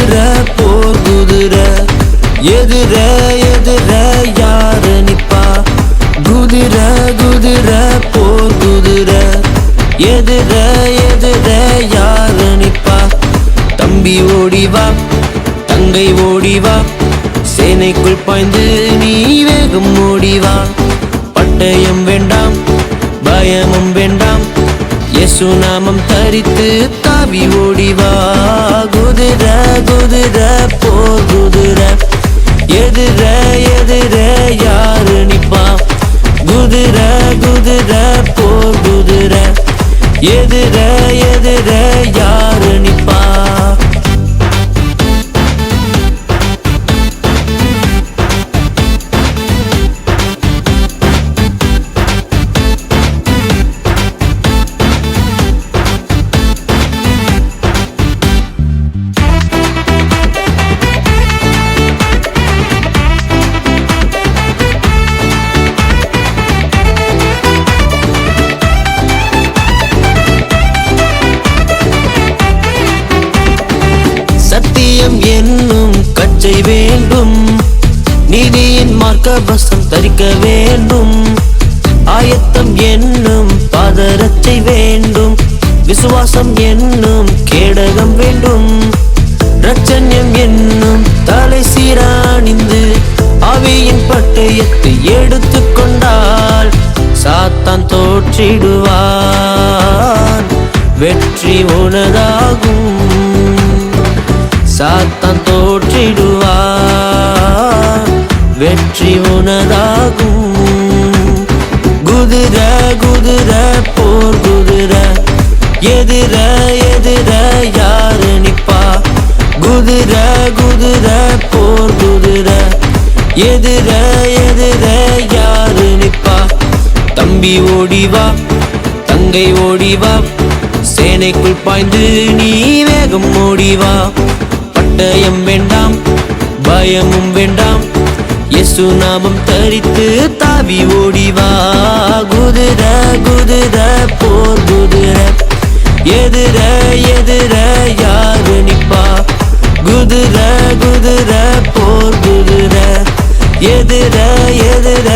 குதிர போர் குதிர எதிர எதிர யாரு நிப்பா குதிர குதிர போர் குதிர எதிர எதிர யாரு நிப்பா தம்பி ஓடிவா தங்கை ஓடிவா சேனைக்குள் பாய்ந்து நீ வேகம் ஓடிவா பட்டயம் வேண்டாம் பயமும் வேண்டாம் இயேசு நாமம் தரித்து தாவி ஓடிவா குதிர குதிர போர் குதிர எதிர எதிர யாரு நிப்பா குதிர குதிர போர் குதிர எதிர எதிர யாரு நிப்பா சத்தியம் என்னும் கச்சை வேண்டும் நீதியின் மார்க்கவசம் தரிக்க வேண்டும் ஆயத்தம் என்னும் பாதரட்சை வேண்டும் விசுவாசம் என்னும் கேடகம் வேண்டும் இரட்சண்யம் என்னும் தலை சீராணிந்து ஆவியின் பட்டயத்தை எடுத்துக் கொண்டால் சாத்தான் தோற்றிடுவான் வெற்றி உனதாகும் சாத்தான் தோற்றிடுவார் வெற்றி உனதாகும் குதிர குதிர போர் குதிர எதிர எதிர யாரு நிப்பா குதிர குதிர போர் குதிர எதிர எதிர யாரு நிப்பா தம்பி ஓடிவா தங்கை ஓடிவா சேனைக்குள் பாய்ந்து நீ வேகம் ஓடிவா பட்டயம் வேண்டாம் பயமும் வேண்டாம் இயேசு நாமம் தரித்து தாவி ஓடிவா குதிர குதிர போர் குதிர எதிர எதிர யாரு நிப்பா குதிர குதிர போர் குதிர எதிர எதிர